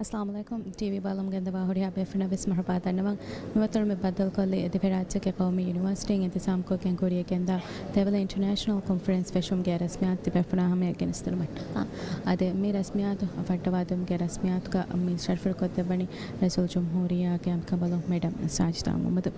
अस्सलाम वालेकुम टीवी बालम गंदवा होरिया बेफना बिस मरहबा तनवा मवतर में बदल कले दिफराज के कौमी यूनिवर्सिटी इंतजाम को कैंकोरिया केंदा तेवल इंटरनेशनल कॉन्फ्रेंस फेशम के रस्मियात बेफना हमें अगेंस्ट मट अदे मी रस्मियात फटवादम के रस्मियात का मी शरफर को बनी रसूल जमहूरिया के कबलो मैडम साजिदा मोहम्मद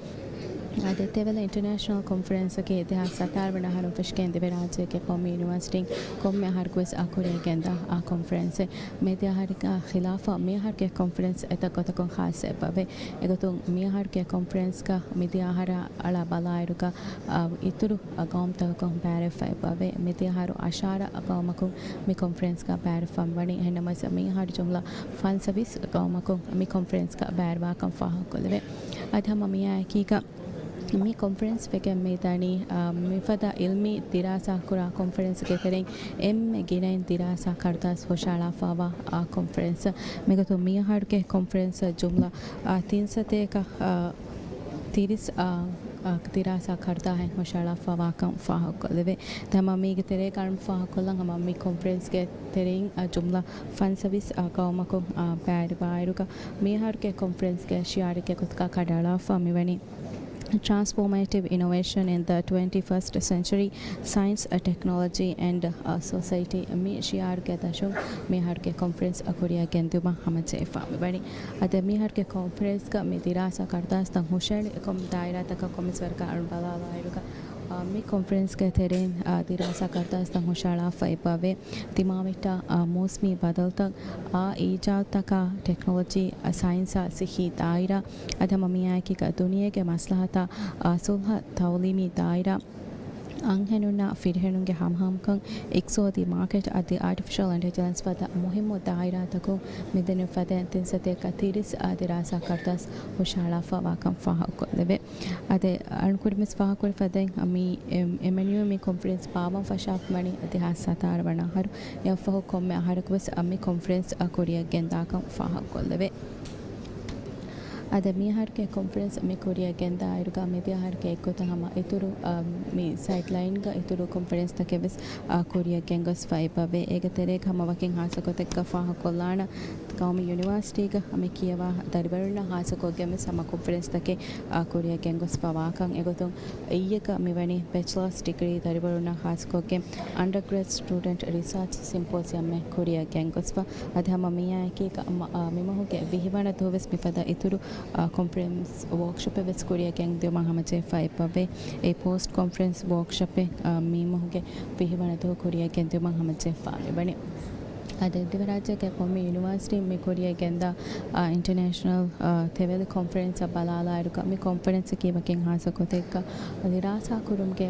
अदे तेवल इंटरनेशनल कॉन्फ्रेंस के इतिहास सतार बना हर फिश के दिफराज के कौमी यूनिवर्सिटी कौम में हर कोई आकोरिया केंदा आ कॉन्फ्रेंस में हर का खिलाफा मियाहर के कॉन्फ्रेंस तक खास बवे एगो मियाहर के कॉन्फ्रेंस का मियाहर अला बलायरु का इतरु अगम तक बैरफ बवे मियाहर अशारा अगम को मी कॉन्फ्रेंस का बैरफ बनी है नमस मियाहर जुमला फन सर्विस अगम को मी कॉन्फ्रेंस का बैरवा कम फाह कोलवे अधम मिया की का मी कॉन्फ्रेंस पे के मैदानी मिफदा इल्मी दिरासा कुरा कॉन्फ्रेंस के करें एम गिनाइन दिरासा करतास होशाला फावा कॉन्फ्रेंस मेरे तो मियाहर के कॉन्फ्रेंस जुमला 300 का 30 दिरासा करता है होशाला फावा कम फाह कोलवे तमा मी के तेरे कारण फाह कोलंग हम मी कॉन्फ्रेंस के तेरे जुमला फन सर्विस कौम को बैर बायरु का मियाहर के कॉन्फ्रेंस के शियार के खुद का खडाला फामी बनी transformative innovation in the 21st century science technology and society mi shiar ke tasho mi har ke conference akoria kenduma hamache fami bani ade mi har ke conference ka mi dirasa karta sta hushal kom daira taka komisar ka arun balala iruka me conference के तेरेन दिरासा करता इस्ता होशाला फ़ैबावे तिमाविटा मौसमी बदल तक ईजाद तक technology science सिखी दायरा अधम मियाँ की का दुनिया के मसलहता सुलह तौलीमी दायरा अंगहेनुना फिरहेनुंगे हम कंग एक्सो दी मार्केट अदि आर्टिफिशियल इंटेलिजेंस पता मुहिम दायरा तको मिदन फते तिनसते का तिरिस दिरासा करतास होशाला फवाकम फाह कोलवे अदे अनकुड मिस फाह कोल फते अमी एमएनयू मी कॉन्फ्रेंस पावा फशाफ मणि इतिहास सतार बना हर या फह कोम में हर कुछ अमी कॉन्फ्रेंस कोरिया गेंदा कम फाह कोलवे अदे मियाहर के कॉन्फ्रेंस में कोरिया गेंदा आयरुगा मियाहर के को हम इतुरु मी साइड लाइन का इतुरु कॉन्फ्रेंस तक बस कोरिया गेंगस फाइबा एक तेरे हम वर्किंग हास को तक फाह कोलाना कौमी यूनिवर्सिटी का हमें किया दरबरना हास को के में सम कॉन्फ्रेंस तक कोरिया गेंगस पावाकं एगो तो ये का मिवनी बैचलर्स डिग्री दरबरना हास को के under grade student research symposium में कोरिया गेंगस पा अध हम मिया के मिमहो के बिहिवाना धोवस मिफदा इतुरु कॉन्फ्रेंस वर्कशॉप वेस कोरिया गैंग दे महामचे फाइबे ए पोस्ट कॉन्फ्रेंस वर्कशॉप मी मोहके बिहिवाना दो कोरिया गैंग दे महामचे फाले बने अदे दिवराज्य के कौमी यूनिवर्सिटी में कोरिया गेंदा इंटरनेशनल तेवेल कॉन्फ्रेंस बलाला रुका मी कॉन्फ्रेंस की वर्किंग हास को तेका दिरासा कुरुम के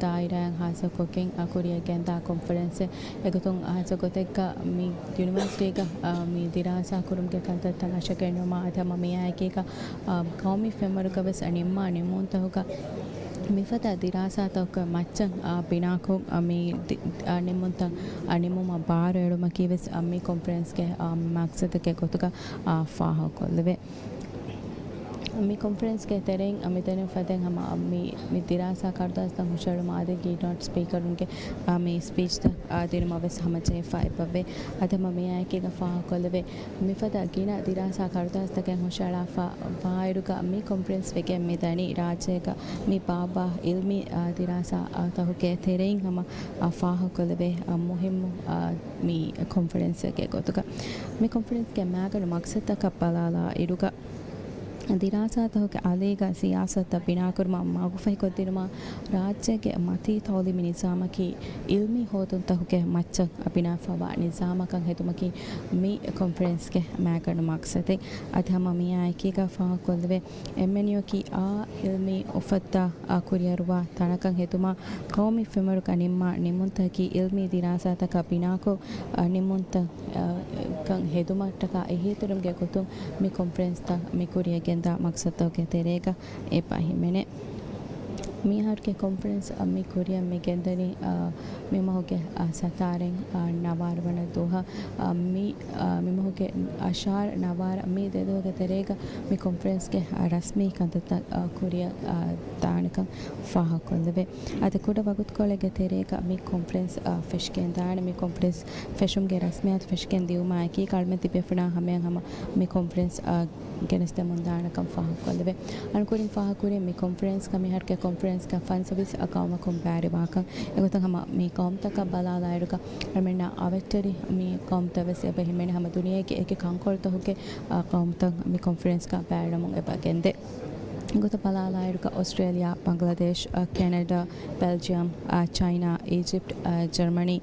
दायरा हास को किंग कोरिया गेंदा कॉन्फ्रेंस एगो तो हास को तेका मी यूनिवर्सिटी का मी दिरासा कुरुम के कंत तलाश करने मा अधा मम्मी आए के का कौमी फेमर का बस अनिम्मा अनिमोन तो होगा मिफता दिरासा तक मच्चन बिनाको अमी अनिमुंता अनिमुमा बार एडुमा की वस अमी कॉन्फ्रेंस के मकसद के कोतका फाह कोलवे मी कॉन्फ्रेंस के तेरेंग अमितने फतेंग हम मी दिरासा करता ता हुशर मादे की नॉट स्पीकर उनके मी स्पीच ता दिन मवस हमचे फाइबे अधम मी आए के फाह कोलवे मी फता गिना दिरासा करता ता के हुशरा फाइरु का मी कॉन्फ्रेंस वे के मिदानी राज्य का मी बाबा इल्मी दिरासा ता के तेरेंग हम फाह कोलवे मुहिम मी कॉन्फ्रेंस के कोतका मी कॉन्फ्रेंस के मकसद का पलाला इरुका दिरासा तो के आलेगा सियासत बिनाकुरमा मागुफै कोदिरमा राज्य के मती तौली निजाम की इल्मी होतुन तो के मच्च बिनाफवा निजाम का हेतुम की मी कॉन्फ्रेंस के मैगन मकसद अधम मी आए की का फा कोलवे एमएनयू की इल्मी उफत्ता कुरियरवा तनक हेतुमा कौमी फिमर का निमुंत की इल्मी दिरासा तक बिनाको निमुंत कंग हेतुमा टका एहेतुरम के कुतुम मी कॉन्फ्रेंस ता मी कुरिया दा मकसद तो के तेरेगा ए पाही मैंने Mihar ke conference mi Korea mi gendani mi mahoge sataren navar wana doha mi mahoge ashar navar mi de doha terega mi conference ke rasmi kandata Korea taanaka faha kolleve ate kuda wagut kolege terega mi conference feshken taana mi conference feshum ge rasmiyat feshken diuma ki kalmeti befna hamen hama mi conference geneste mundana kam faha kolleve ankurin faha kurin mi conference kami har ke conference ka fan service akama compare baka egotan hama mi kom taka balala iruka armena avetteri mi kom tavese ebe himene hama duniya ke eke kankol to hoke kom tak mi conference ka paradamon eba gende Gota balala iruka Australia, Bangladesh, Canada, Belgium, China, Egypt, Germany,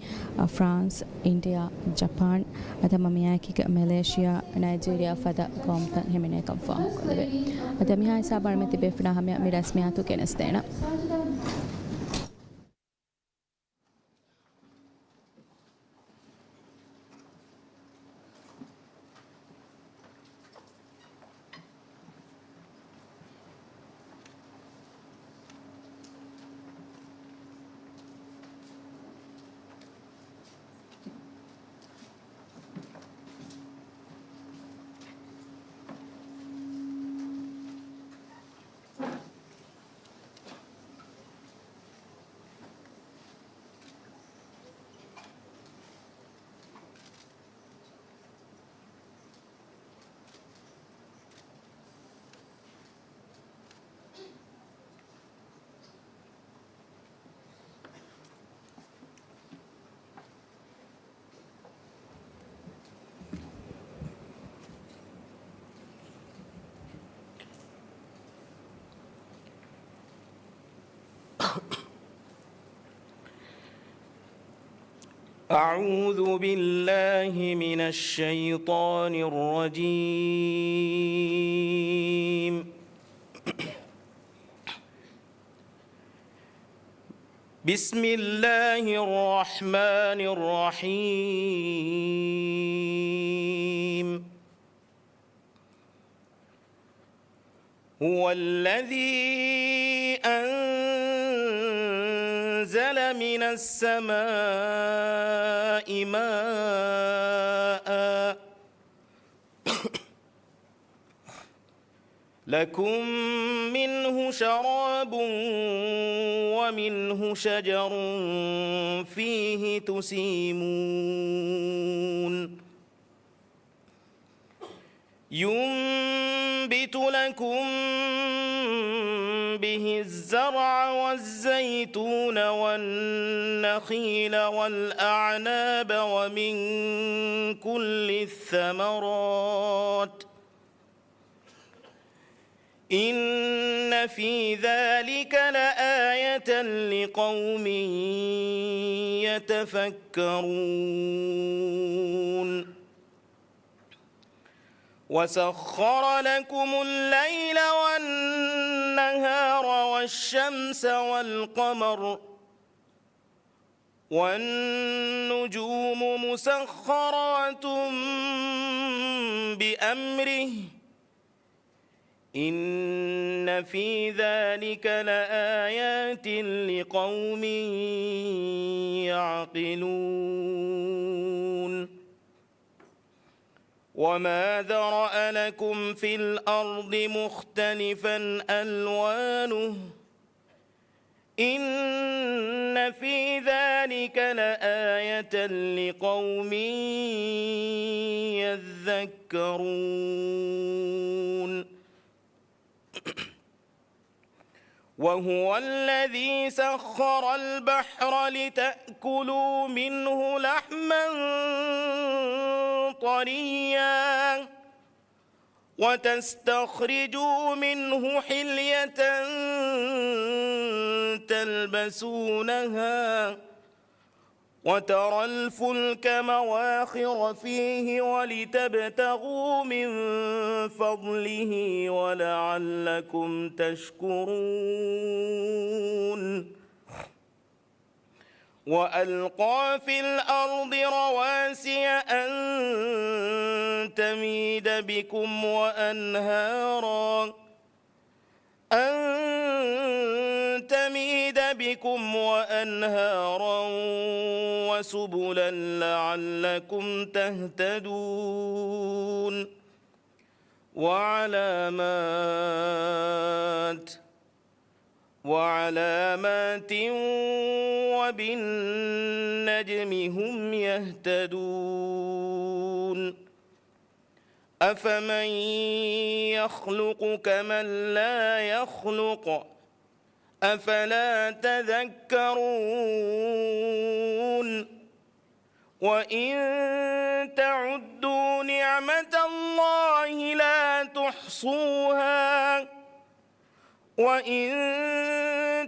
France, India, Japan, adama miyaki Malaysia, Nigeria fada komta hemene kam fa kolave. Adami ha sabar meti befna hamya mi rasmiyatu kenestena. أعوذ بالله من الشيطان الرجيم بسم الله الرحمن الرحيم هو الذي أنزل من السماء ماء لكم منه شراب ومنه شجر فيه تسيمون ينبت لكم به الزرع والزيتون والنخيل والأعناب ومن كل الثمرات إن في ذلك لآية لقوم يتفكرون وسخر لكم الليل والنهار والشمس والقمر والنجوم مسخرات بأمره إن في ذلك لآيات لقوم يعقلون وما ذرأ لكم في الأرض مختلفا ألوانه إن في ذلك لآية لقوم يذكرون وهو الذي سخر البحر لتأكلوا منه لحما طريا وتستخرجوا منه حلية تلبسونها وترى الفلك مواخر فيه ولتبتغوا من فضله ولعلكم تشكرون وألقى في الأرض رواسي أن تميد بكم وأنهارا أن تميد بكم وأنهارا وسبلا لعلكم تهتدون وعلامات وبالنجم هم يهتدون أفمن يخلق كمن لا يخلق أفلا تذكرون وإن تعدوا نعمة الله لا تحصوها وإن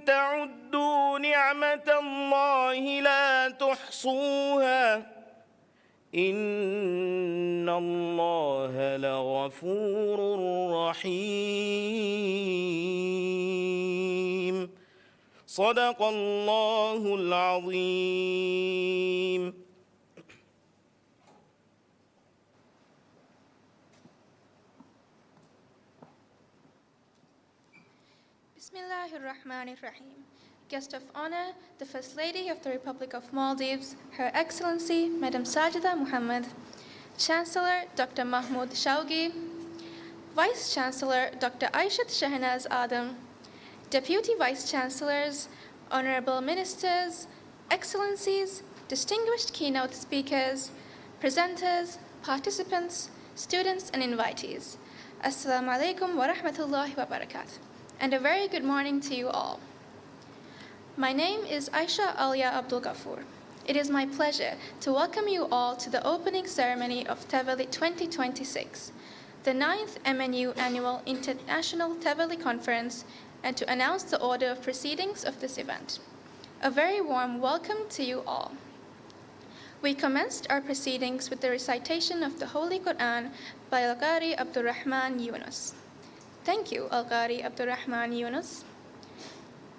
تعدوا نعمة الله لا تحصوها إن الله لغفور رحيم صدق الله العظيم. Bismillahirrahmanirrahim. Guest of honor, the First Lady of the Republic of Maldives, Her Excellency Madam Sajida Muhammad, Chancellor Dr. Mahmoud Shawgi, Vice Chancellor Dr. Aishat Shahnaz Adam, Deputy Vice Chancellors, Honorable Ministers, Excellencies, distinguished keynote speakers, presenters, participants, students, and invitees. Assalamu alaikum wa rahmatullahi wa barakatuh, and a very good morning to you all. My name is Aisha Alia Abdul Ghafoor. It is my pleasure to welcome you all to the opening ceremony of Tawali 2026, the 9th MNU Annual International Tawali Conference, and to announce the order of proceedings of this event. A very warm welcome to you all. We commenced our proceedings with the recitation of the Holy Quran by Al-Qari Abdurrahman Yunus. Thank you, Al-Qari Abdurrahman Yunus.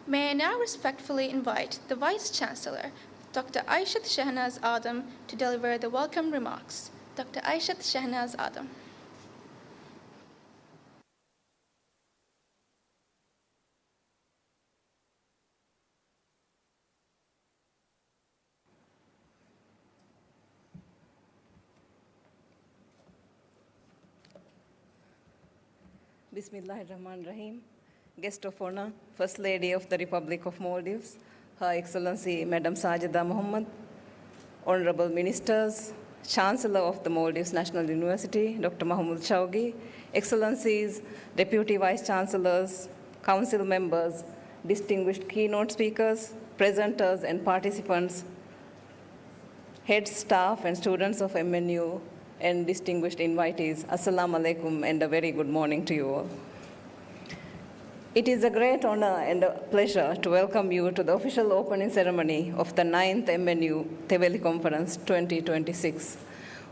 May I now respectfully invite the Vice Chancellor, Dr. Aishat Shahnaz Adam, to deliver the welcome remarks. Dr. Aishat Shahnaz Adam. Bismillahirrahmanirrahim. Guest of honor, First Lady of the Republic of Maldives, Her Excellency Madam Sajida Muhammad, Honorable Ministers, Chancellor of the Maldives National University, Dr. Mahmoud Shawgi, Excellencies, Deputy Vice Chancellors, Council members, distinguished keynote speakers, presenters and participants, head staff and students of MNU, and distinguished invitees, Assalamu alaikum and a very good morning to you all. It is a great honor and a pleasure to welcome you to the official opening ceremony of the 9th MNU Tawali Conference 2026.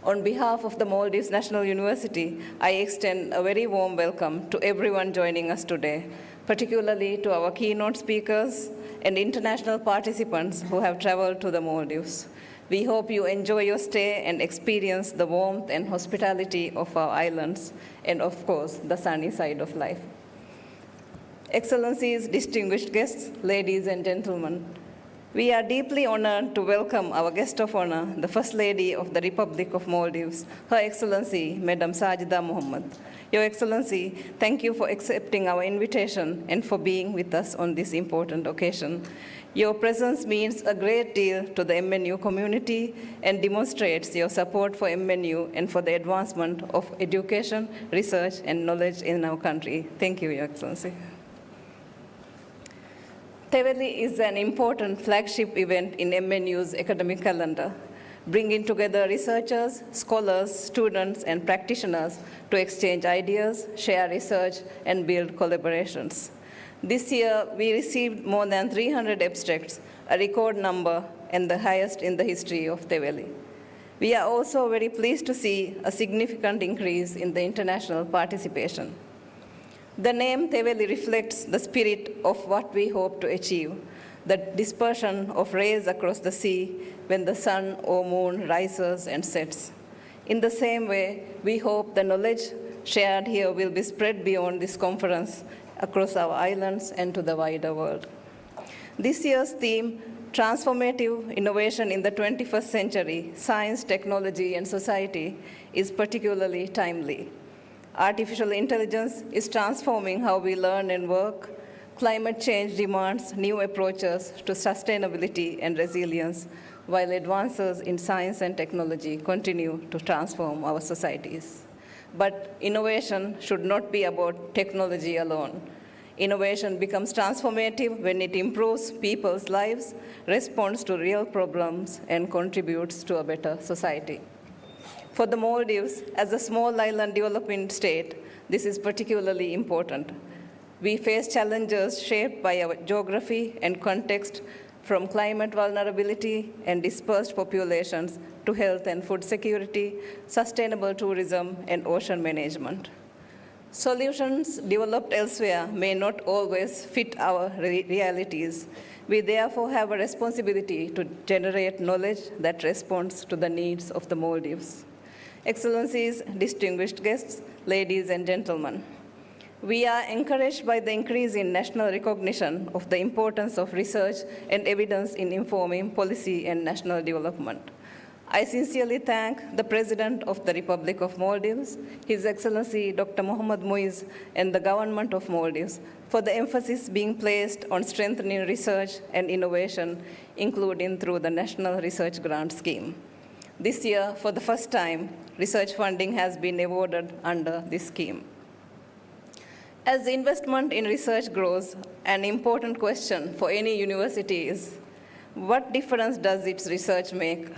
On behalf of the Maldives National University, I extend a very warm welcome to everyone joining us today, particularly to our keynote speakers and international participants who have traveled to the Maldives. We hope you enjoy your stay and experience the warmth and hospitality of our islands and, of course, the sunny side of life. Excellencies, distinguished guests, ladies and gentlemen, we are deeply honored to welcome our guest of honor, the First Lady of the Republic of Maldives, Her Excellency, Madam Sajida Muhammad. Your Excellency, thank you for accepting our invitation and for being with us on this important occasion. Your presence means a great deal to the MNU community and demonstrates your support for MNU and for the advancement of education, research, and knowledge in our country. Thank you, Your Excellency. Tawali is an important flagship event in MNU's academic calendar, bringing together researchers, scholars, students, and practitioners to exchange ideas, share research, and build collaborations. This year, we received more than 300 abstracts, a record number and the highest in the history of Tawali. We are also very pleased to see a significant increase in the international participation. The name Tawali reflects the spirit of what we hope to achieve, the dispersion of rays across the sea when the sun or moon rises and sets. In the same way, we hope the knowledge shared here will be spread beyond this conference across our islands and to the wider world. This year's theme, Transformative Innovation in the 21st Century, Science, Technology, and Society, is particularly timely. Artificial intelligence is transforming how we learn and work. Climate change demands new approaches to sustainability and resilience, while advances in science and technology continue to transform our societies. But innovation should not be about technology alone. Innovation becomes transformative when it improves people's lives, responds to real problems, and contributes to a better society. For the Maldives, as a small island developing state, this is particularly important. We face challenges shaped by our geography and context, from climate vulnerability and dispersed populations to health and food security, sustainable tourism, and ocean management. Solutions developed elsewhere may not always fit our realities. We therefore have a responsibility to generate knowledge that responds to the needs of the Maldives. Excellencies, distinguished guests, ladies and gentlemen, we are encouraged by the increase in national recognition of the importance of research and evidence in informing policy and national development. I sincerely thank the President of the Republic of Maldives, His Excellency Dr. Mohammad Muiz, and the Government of Maldives for the emphasis being placed on strengthening research and innovation, including through the National Research Grant Scheme. This year, for the first time, research funding has been awarded under this scheme. As investment in research grows, an important question for any university is, what difference does its research make?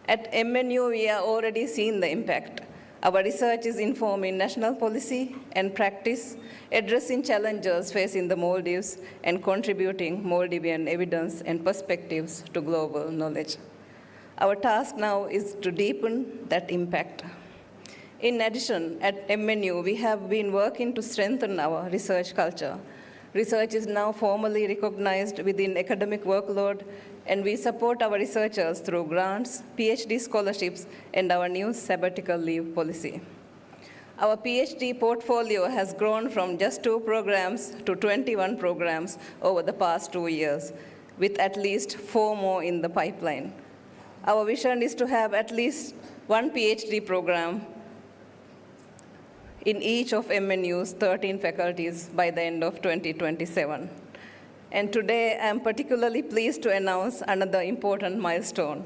At MNU, we are already seeing the impact. Our research is informing national policy and practice, addressing challenges facing the Maldives, and contributing Maldivian evidence and perspectives to global knowledge. Our task now is to deepen that impact. In addition, at MNU, we have been working to strengthen our research culture. Research is now formally recognized within academic workload, and we support our researchers through grants, PhD scholarships, and our new sabbatical leave policy. Our PhD portfolio has grown from just 2 programs to 21 programs over the past 2 years, with at least 4 more in the pipeline. Our vision is to have at least 1 PhD program in each of MNU's 13 faculties by the end of 2027. And today, I am particularly pleased to announce another important milestone.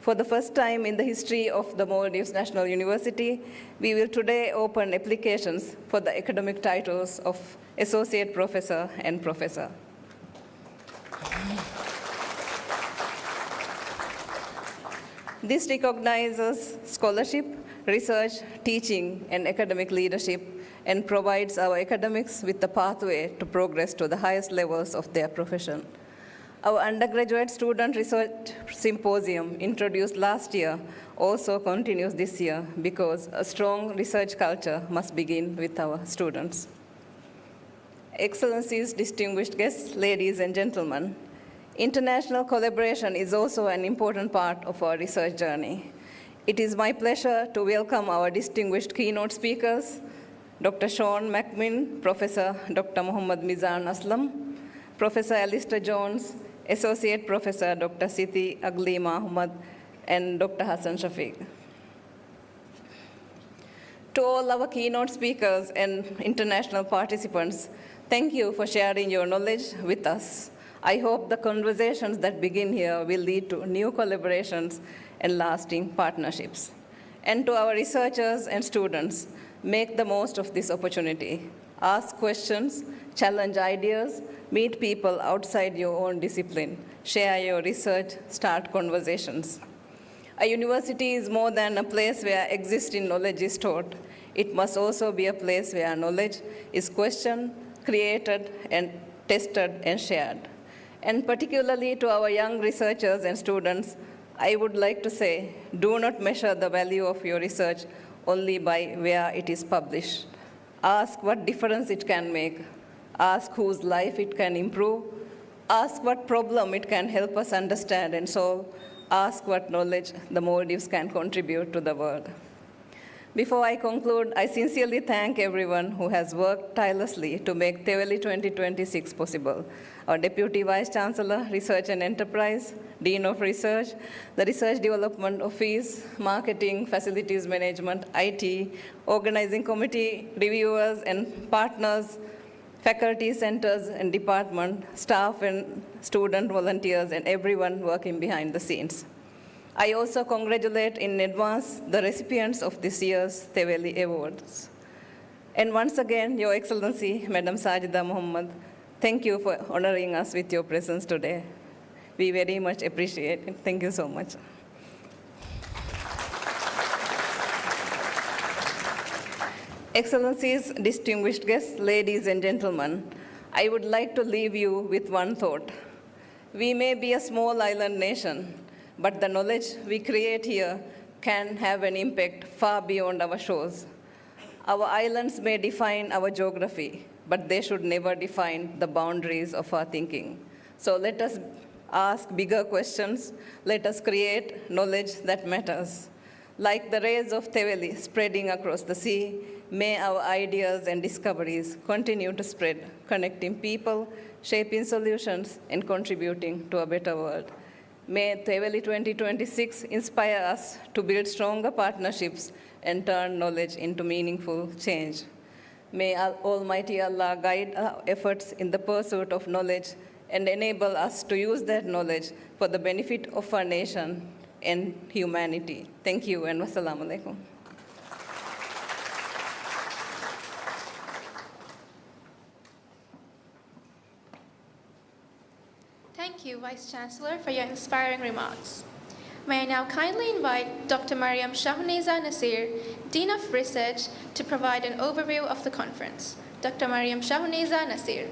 For the first time in the history of the Maldives National University, we will today open applications for the academic titles of Associate Professor and Professor. This recognizes scholarship, research, teaching, and academic leadership, and provides our academics with the pathway to progress to the highest levels of their profession. Our undergraduate student research symposium, introduced last year, also continues this year because a strong research culture must begin with our students. Excellencies, distinguished guests, ladies and gentlemen, international collaboration is also an important part of our research journey. It is my pleasure to welcome our distinguished keynote speakers, Dr. Sean McMinn, Professor Dr. Muhammad Mizan Aslam, Professor Alistair Jones, Associate Professor Dr. Siti Agli Mahmoud, and Dr. Hassan Shafiq. To all our keynote speakers and international participants, thank you for sharing your knowledge with us. I hope the conversations that begin here will lead to new collaborations and lasting partnerships. And to our researchers and students, make the most of this opportunity. Ask questions, challenge ideas, meet people outside your own discipline, share your research, start conversations. A university is more than a place where existing knowledge is taught. It must also be a place where knowledge is questioned, created, and tested and shared. And particularly to our young researchers and students, I would like to say, do not measure the value of your research only by where it is published. Ask what difference it can make. Ask whose life it can improve. Ask what problem it can help us understand and solve. Ask what knowledge the Maldives can contribute to the world. Before I conclude, I sincerely thank everyone who has worked tirelessly to make Teveli 2026 possible. Our Deputy Vice Chancellor, Research and Enterprise, Dean of Research, the Research Development Office, Marketing, Facilities Management, IT, Organizing Committee, reviewers and partners, faculty centers and department, staff and student volunteers, and everyone working behind the scenes. I also congratulate in advance the recipients of this year's Teveli Awards. And once again, Your Excellency, Madam Sajida Muhammad, thank you for honoring us with your presence today. We very much appreciate it. Thank you so much. Excellencies, distinguished guests, ladies and gentlemen, I would like to leave you with one thought. We may be a small island nation, but the knowledge we create here can have an impact far beyond our shores. Our islands may define our geography, but they should never define the boundaries of our thinking. So let us ask bigger questions. Let us create knowledge that matters. Like the rays of Teveli spreading across the sea, may our ideas and discoveries continue to spread, connecting people, shaping solutions, and contributing to a better world. May Teveli 2026 inspire us to build stronger partnerships and turn knowledge into meaningful change. May Almighty Allah guide our efforts in the pursuit of knowledge and enable us to use that knowledge for the benefit of our nation and humanity. Thank you, and wassalamu alaikum. Thank you, Vice Chancellor, for your inspiring remarks. May I now kindly invite Dr. Mariam Shahneza Nasir, Dean of Research, to provide an overview of the conference. Dr. Mariam Shahneza Nasir.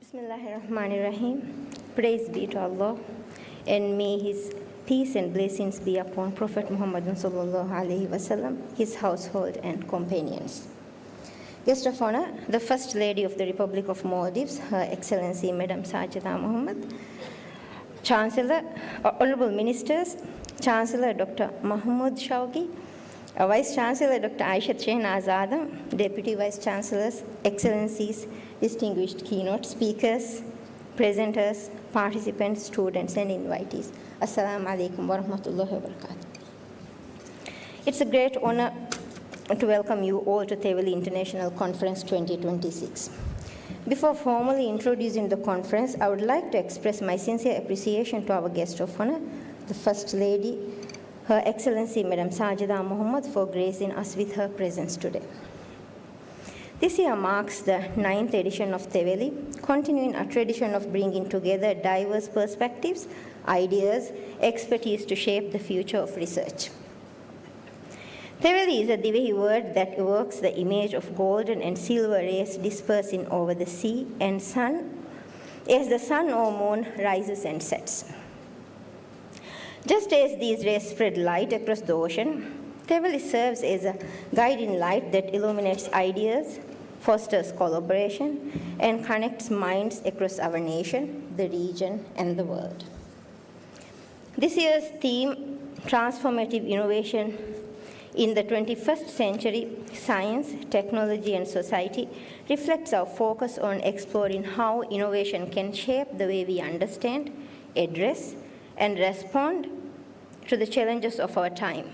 Bismillahirrahmanirrahim. Praise be to Allah, and may His peace and blessings be upon Prophet Muhammad sallallahu alaihi wasallam, his household and companions. Guest of honor, the First Lady of the Republic of Maldives, Her Excellency Madam Sajida Muhammad, Chancellor, Honorable Ministers, Chancellor Dr. Mahmood Shawgi, Vice Chancellor Dr. Aishat Shehnazada, Deputy Vice Chancellors, Excellencies, distinguished keynote speakers, presenters, participants, students, and invitees. Assalamu alaikum wa rahmatullahi wa barakatuh. It's a great honor to welcome you all to Teveli International Conference 2026. Before formally introducing the conference, I would like to express my sincere appreciation to our guest of honor, the First Lady, Her Excellency Madam Sajida Muhammad, for gracing us with her presence today. This year marks the 9th edition of Teveli, continuing a tradition of bringing together diverse perspectives, ideas, expertise to shape the future of research. Teveli is a Divehi word that evokes the image of golden and silver rays dispersing over the sea and sun as the sun or moon rises and sets. Just as these rays spread light across the ocean, Teveli serves as a guiding light that illuminates ideas, fosters collaboration, and connects minds across our nation, the region, and the world. This year's theme, Transformative Innovation in the 21st Century, Science, Technology, and Society, reflects our focus on exploring how innovation can shape the way we understand, address, and respond to the challenges of our time.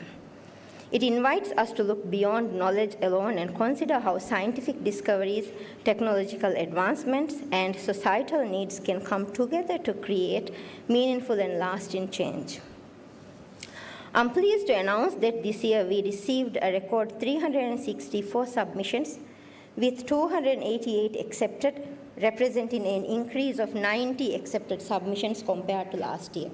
It invites us to look beyond knowledge alone and consider how scientific discoveries, technological advancements, and societal needs can come together to create meaningful and lasting change. I'm pleased to announce that this year we received a record 364 submissions, with 288 accepted, representing an increase of 90 accepted submissions compared to last year.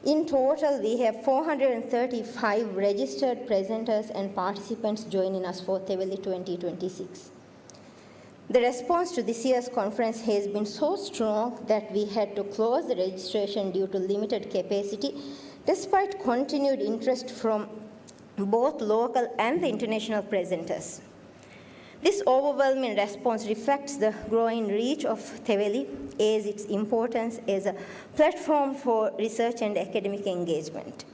In total, we have 435 registered presenters and participants joining us for Teveli 2026. The response to this year's conference has been so strong that we had to close the registration due to limited capacity, despite continued interest from both local and the international presenters. This overwhelming response reflects the growing reach of Teveli as its importance as a platform for research and academic engagement.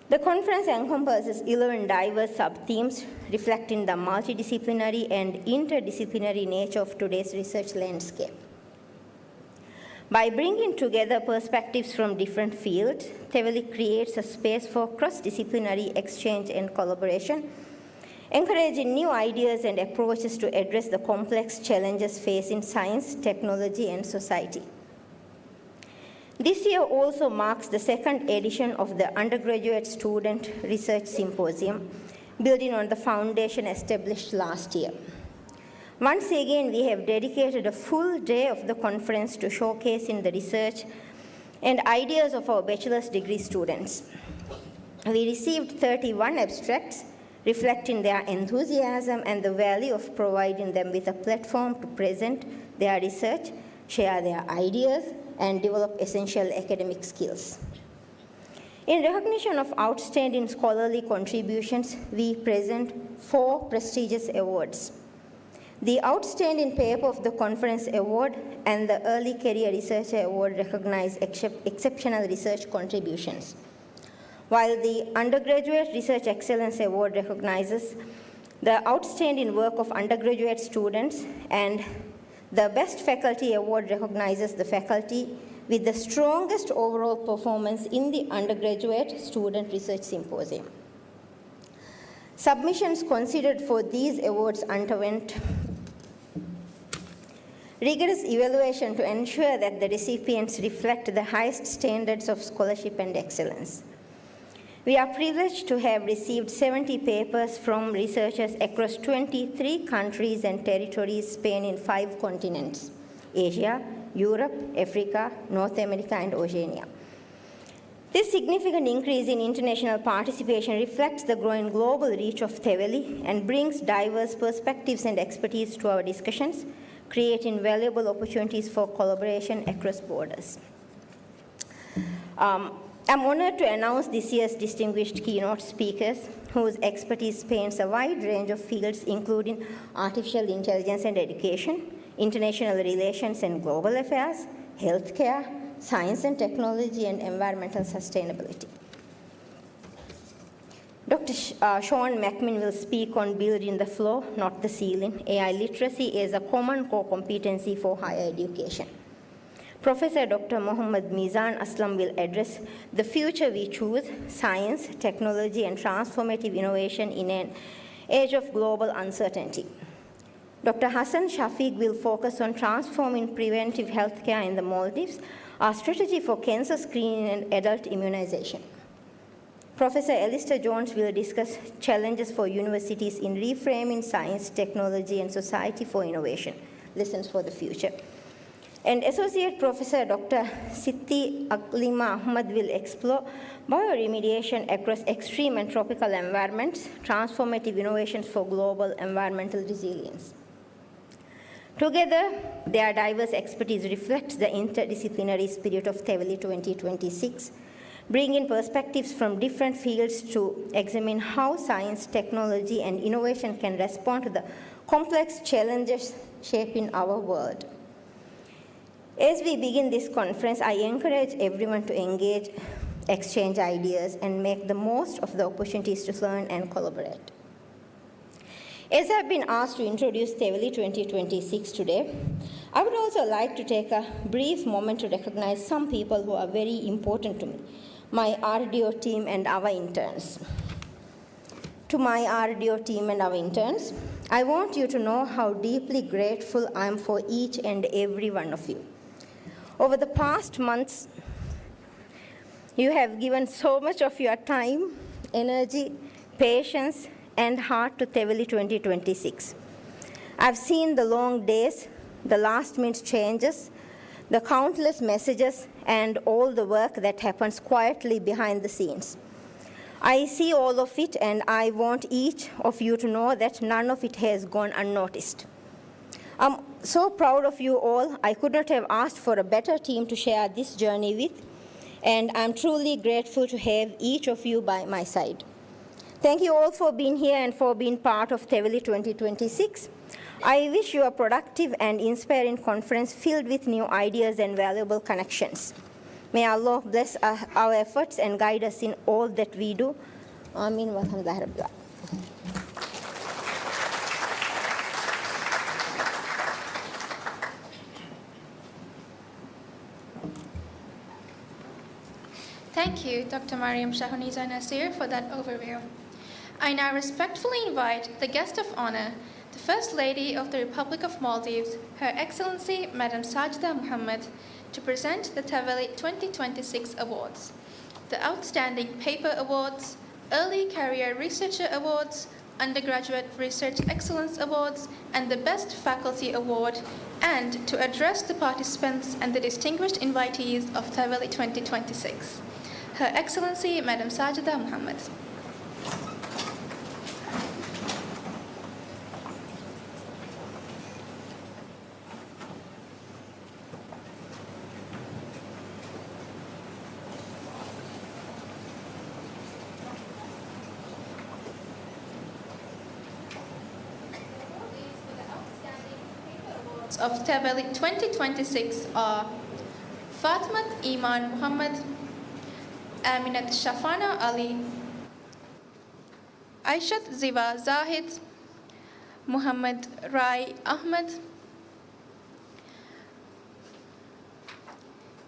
The conference encompasses 11 diverse sub-themes reflecting the multidisciplinary and interdisciplinary nature of today's research landscape. By bringing together perspectives from different fields, Teveli creates a space for cross-disciplinary exchange and collaboration, encouraging new ideas and approaches to address the complex challenges facing science, technology, and society. This year also marks the second edition of the Undergraduate Student Research Symposium, building on the foundation established last year. Once again, we have dedicated a full day of the conference to showcasing the research and ideas of our bachelor's degree students. We received 31 abstracts reflecting their enthusiasm and the value of providing them with a platform to present their research, share their ideas, and develop essential academic skills. In recognition of outstanding scholarly contributions, we present 4 prestigious awards. The Outstanding Paper of the Conference Award and the Early Career Researcher Award recognize exceptional research contributions, while the Undergraduate Research Excellence Award recognizes the outstanding work of undergraduate students, and the Best Faculty Award recognizes the faculty with the strongest overall performance in the Undergraduate Student Research Symposium. Submissions considered for these awards underwent rigorous evaluation to ensure that the recipients reflect the highest standards of scholarship and excellence. We are privileged to have received 70 papers from researchers across 23 countries and territories spanning 5 continents: Asia, Europe, Africa, North America, and Oceania. This significant increase in international participation reflects the growing global reach of Teveli and brings diverse perspectives and expertise to our discussions, creating valuable opportunities for collaboration across borders. I'm honored to announce this year's distinguished keynote speakers, whose expertise spans a wide range of fields, including artificial intelligence and education, international relations and global affairs, healthcare, science and technology, and environmental sustainability. Dr. Sean McMinn will speak on building the floor, not the ceiling, AI literacy is a common core competency for higher education. Professor Dr. Mohammad Mizan Aslam will address the future we choose, science, technology, and transformative innovation in an age of global uncertainty. Dr. Hassan Shafiq will focus on transforming preventive healthcare in the Maldives, a strategy for cancer screening and adult immunization. Professor Alistair Jones will discuss challenges for universities in reframing science, technology, and society for innovation, lessons for the future. And Associate Professor Dr. Siti Aklima Ahmad will explore bioremediation across extreme and tropical environments, transformative innovations for global environmental resilience. Together, their diverse expertise reflects the interdisciplinary spirit of Teveli 2026, bringing perspectives from different fields to examine how science, technology, and innovation can respond to the complex challenges shaping our world. As we begin this conference, I encourage everyone to engage, exchange ideas, and make the most of the opportunities to learn and collaborate. As I've been asked to introduce Teveli 2026 today, I would also like to take a brief moment to recognize some people who are very important to me, my RDO team and our interns. To my RDO team and our interns, I want you to know how deeply grateful I am for each and every one of you. Over the past months, you have given so much of your time, energy, patience, and heart to Teveli 2026. I've seen the long days, the last-minute changes, the countless messages, and all the work that happens quietly behind the scenes. I see all of it, and I want each of you to know that none of it has gone unnoticed. I'm so proud of you all. I could not have asked for a better team to share this journey with, and I'm truly grateful to have each of you by my side. Thank you all for being here and for being part of Teveli 2026. I wish you a productive and inspiring conference filled with new ideas and valuable connections. May Allah bless our efforts and guide us in all that we do. Ameen wa alhamdulillah rabbil alamin. Thank you, Dr. Mariam Shahuniza Nasir, for that overview. I now respectfully invite the guest of honor, the First Lady of the Republic of Maldives, Her Excellency Madam Sajida Muhammad, to present the Teveli 2026 awards, the Outstanding Paper Awards, Early Career Researcher Awards, Undergraduate Research Excellence Awards, and the Best Faculty Award, and to address the participants and the distinguished invitees of Teveli 2026. Her Excellency Madam Sajida Muhammad. Of Teveli 2026 are Fatmat Iman Muhammad, Aminat Shafana Ali, Aishat Ziva Zahid, Muhammad Rai Ahmed,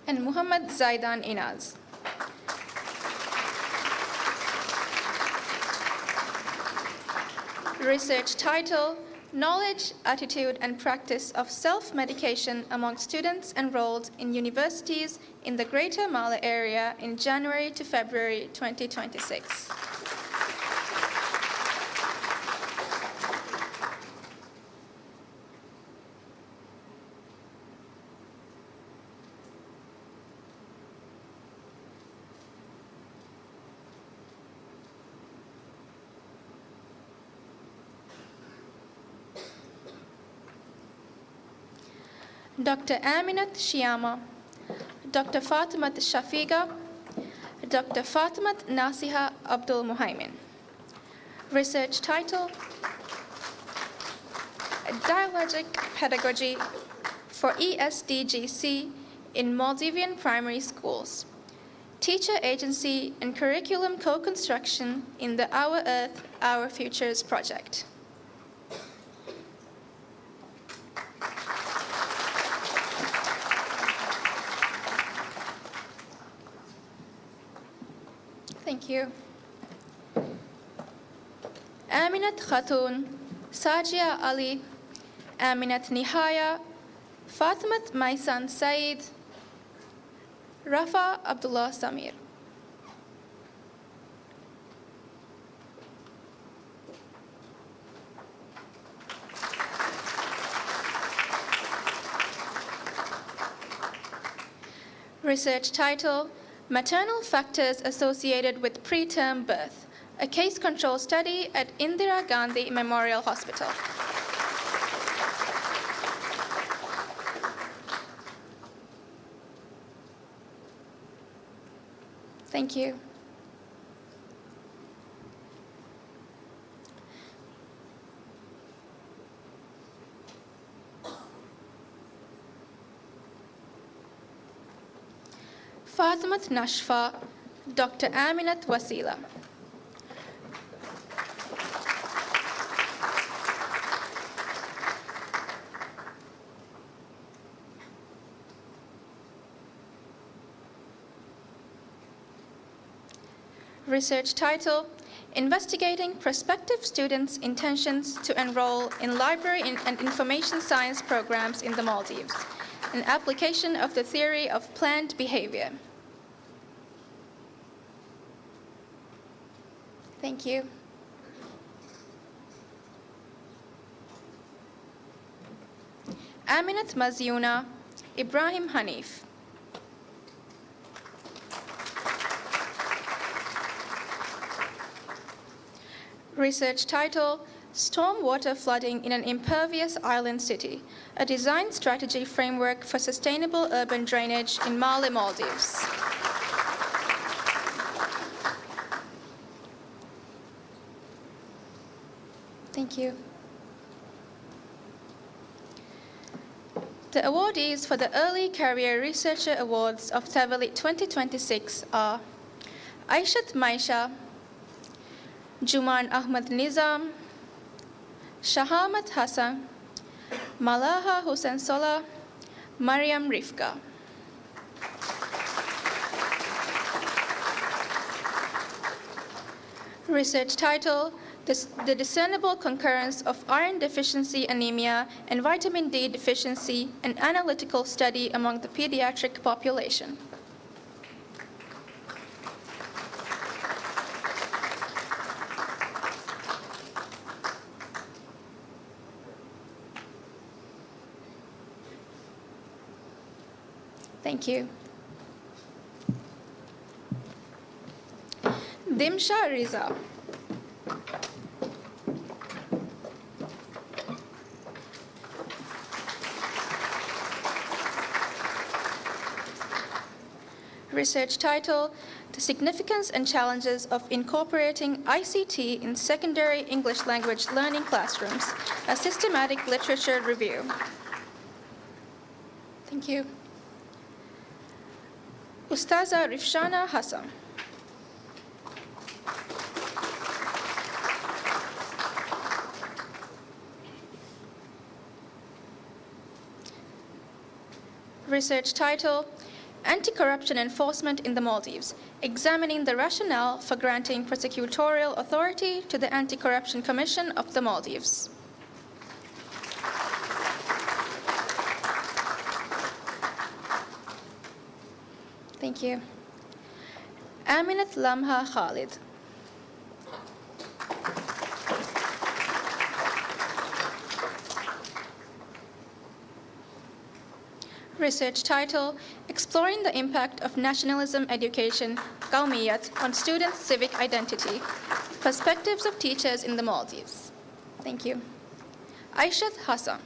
and Muhammad Zaidan Inaz. Research title: Knowledge, Attitude, and Practice of Self-Medication among Students Enrolled in Universities in the Greater Mala Area in January to February 2026. Dr. Aminat Shiama, Dr. Fatimat Shafiga, Dr. Fatimat Nasiha Abdul Muhaimin. Research title: Dialogic Pedagogy for ESDGC in Maldivian Primary Schools. Teacher Agency and Curriculum Co-Construction in the Our Earth, Our Futures project. Thank you. Aminat Khatun, Sajia Ali, Aminat Nihaya, Fatimat Maisan Said, Rafa Abdullah Samir. Research title: Maternal Factors Associated with Preterm Birth, a case control study at Indira Gandhi Memorial Hospital. Thank you. Fatimat Nashfa, Dr. Aminat Wasila. Research title: Investigating Prospective Students' Intentions to Enroll in Library and Information Science Programs in the Maldives, an application of the theory of planned behavior. Thank you. Aminat Maziuna, Ibrahim Hanif. Research title: Stormwater Flooding in an Impervious Island City, a Design Strategy Framework for Sustainable Urban Drainage in Male, Maldives. Thank you. The awardees for the Early Career Researcher Awards of TEVELI 2026 are Aishat Maisha, Juman Ahmad Nizam, Shahamat Hassan, Malaha Hussein Sola, Mariam Rifka. Research title, The Discernible Concurrence of Iron Deficiency Anemia and Vitamin D Deficiency, an Analytical Study Among the Pediatric Population. Thank you. Dimsha Riza. Research title, The Significance and Challenges of Incorporating ICT in Secondary English Language Learning Classrooms, a Systematic Literature Review. Thank you. Ustaza Rifshana Hassan. Research title, Anti-Corruption Enforcement in the Maldives, examining the rationale for granting prosecutorial authority to the Anti-Corruption Commission of the Maldives. Thank you. Aminat Lamha Khalid. Research title, Exploring the Impact of Nationalism Education, Qaumiyat, on Students' Civic Identity, Perspectives of Teachers in the Maldives. Thank you. Aishat Hassan.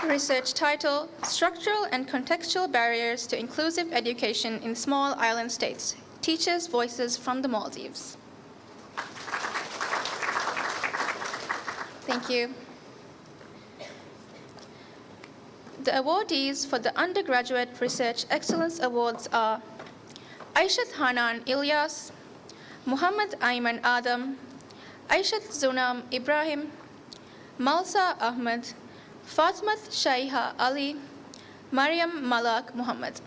Research title, Structural and Contextual Barriers to Inclusive Education in Small Island States, Teachers' Voices from the Maldives. Thank you. The awardees for the Undergraduate Research Excellence Awards are Aishat Hanan Ilyas, Muhammad Ayman Adam, Aishat Zunam Ibrahim, Malsa Ahmed, Fatmat Shaiha Ali, Mariam Malak Muhammad.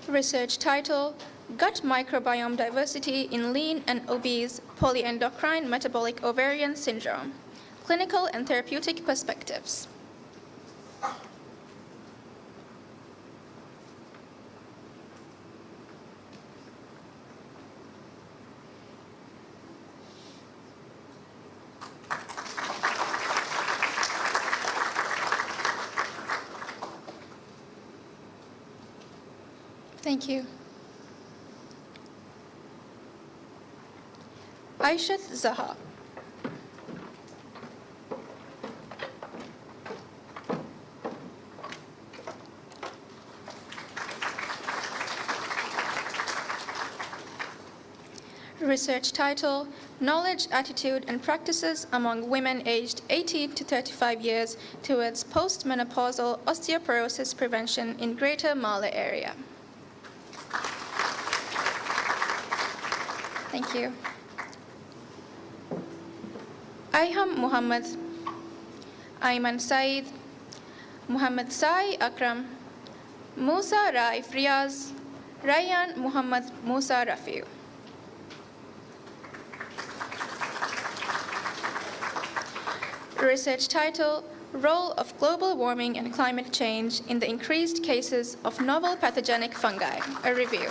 Research title, Gut Microbiome Diversity in Lean and Obese Polyendocrine Metabolic Ovarian Syndrome, Clinical and Therapeutic Perspectives. Thank you. Aishat Zaha. Research title, Knowledge, Attitude, and Practices Among Women Aged 18 to 35 Years Towards Postmenopausal Osteoporosis Prevention in Greater Male Area. Thank you. Ayham Muhammad, Ayman Saeed, Muhammad Sai Akram, Musa Raif Riaz, Rayyan Muhammad Musa Rafiu. Research title, Role of Global Warming and Climate Change in the Increased Cases of Novel Pathogenic Fungi, a review.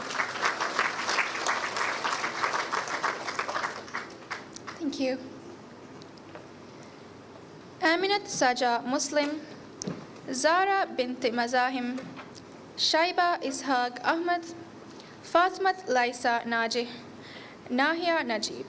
Thank you. Aminat Saja Muslim, Zara bint Mazahim, Shaiba Ishaq Ahmad, Fatmat Laisa Najih, Nahia Najib.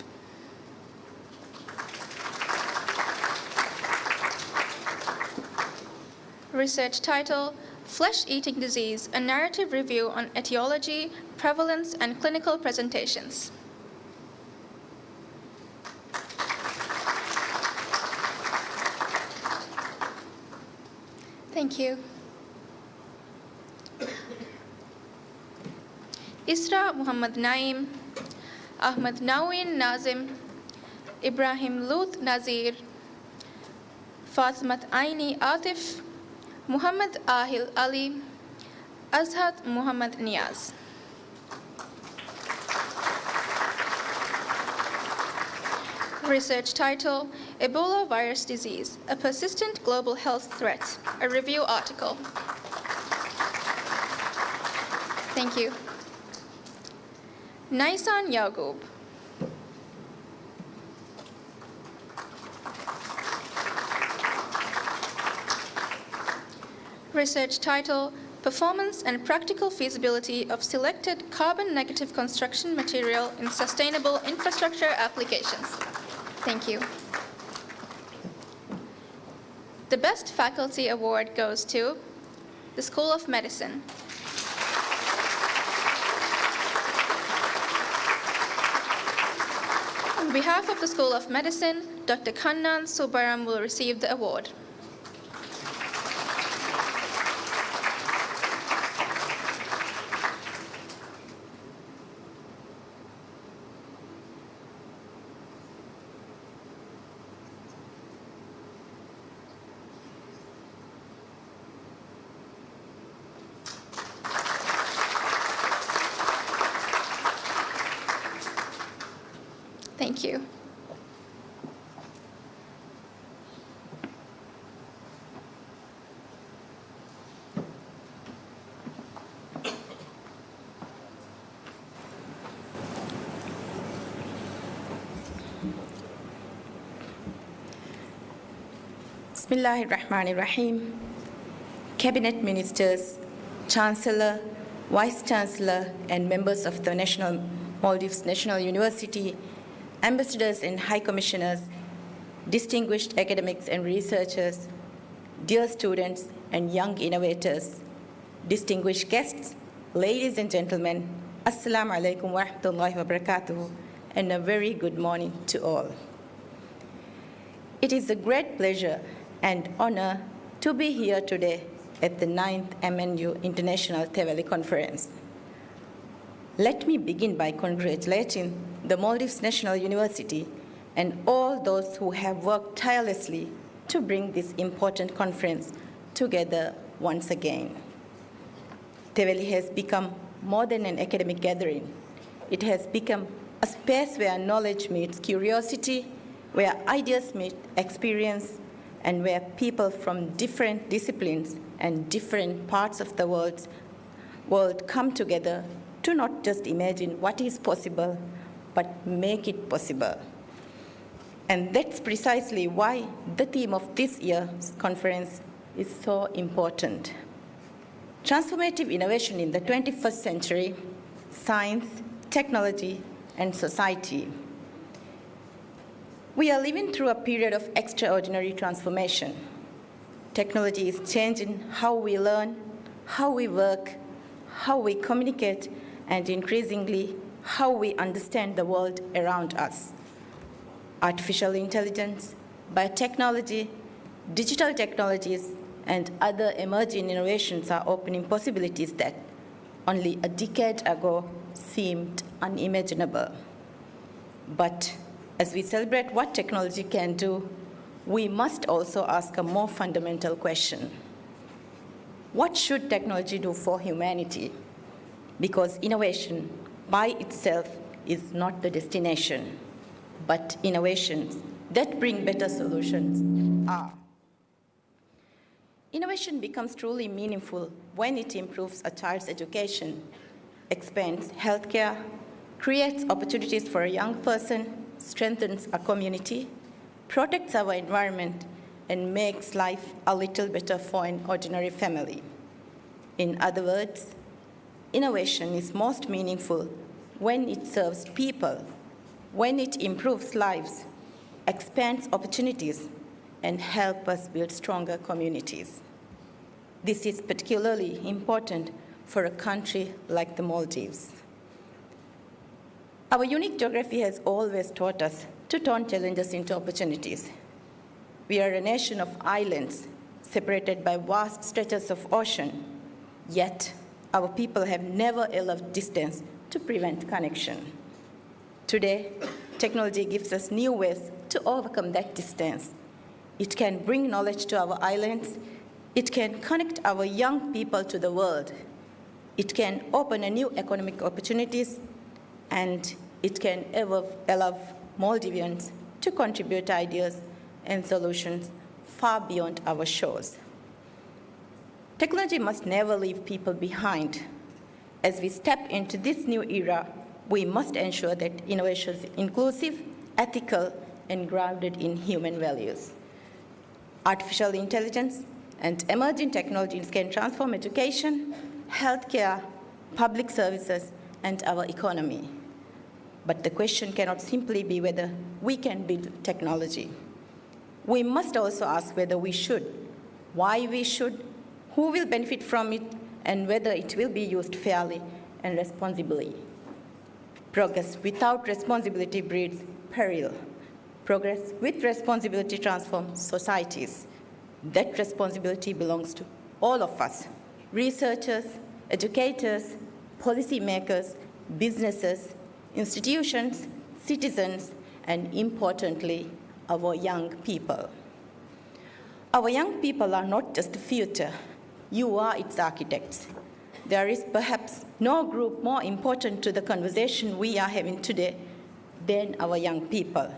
Research title, Flesh-Eating Disease, a narrative review on etiology, prevalence, and clinical presentations. Thank you. Isra Muhammad Naim, Ahmad Nawin Nazim, Ibrahim Luth Nazir, Fatmat Aini Atif, Muhammad Ahil Ali, Azhat Muhammad Niaz. Research title, Ebola virus disease, a persistent global health threat, a review article. Thank you. Naisan Yaqub. Research title, Performance and Practical Feasibility of Selected Carbon-Negative Construction Material in Sustainable Infrastructure Applications. Thank you. The Best Faculty Award goes to the School of Medicine. On behalf of the School of Medicine, Dr. Kannan Subaram will receive the award. Thank you. Bismillahirrahmanirrahim. Cabinet Ministers, Chancellor, Vice Chancellor, and members of the Maldives National University, ambassadors and high commissioners, distinguished academics and researchers, dear students and young innovators, distinguished guests, ladies and gentlemen, Assalamu alaikum wa rahmatullahi wa barakatuh, and a very good morning to all. It is a great pleasure and honor to be here today at the 9th MNU International Tewali Conference. Let me begin by congratulating the Maldives National University and all those who have worked tirelessly to bring this important conference together once again. Tewali has become more than an academic gathering. It has become a space where knowledge meets curiosity, where ideas meet experience, and where people from different disciplines and different parts of the world come together to not just imagine what is possible, but make it possible. And that's precisely why the theme of this year's conference is so important. Transformative innovation in the 21st century, science, technology, and society. We are living through a period of extraordinary transformation. Technology is changing how we learn, how we work, how we communicate, and increasingly, how we understand the world around us. Artificial intelligence, biotechnology, digital technologies, and other emerging innovations are opening possibilities that only a decade ago seemed unimaginable. But as we celebrate what technology can do, we must also ask a more fundamental question. What should technology do for humanity? Because innovation by itself is not the destination, but innovations that bring better solutions are. Innovation becomes truly meaningful when it improves a child's education, expands healthcare, creates opportunities for a young person, strengthens a community, protects our environment, and makes life a little better for an ordinary family. In other words, innovation is most meaningful when it serves people, when it improves lives, expands opportunities, and helps us build stronger communities. This is particularly important for a country like the Maldives. Our unique geography has always taught us to turn challenges into opportunities. We are a nation of islands separated by vast stretches of ocean, yet our people have never allowed distance to prevent connection. Today, technology gives us new ways to overcome that distance. It can bring knowledge to our islands. It can connect our young people to the world. It can open a new economic opportunities, and it can allow Maldivians to contribute ideas and solutions far beyond our shores. Technology must never leave people behind. As we step into this new era, we must ensure that innovation is inclusive, ethical, and grounded in human values. Artificial intelligence and emerging technologies can transform education, healthcare, public services, and our economy. But the question cannot simply be whether we can build technology. We must also ask whether we should, why we should, who will benefit from it, and whether it will be used fairly and responsibly. Progress without responsibility breeds peril. Progress with responsibility transforms societies. That responsibility belongs to all of us: researchers, educators, policymakers, businesses, institutions, citizens, and importantly, our young people. Our young people are not just the future. You are its architects. There is perhaps no group more important to the conversation we are having today than our young people.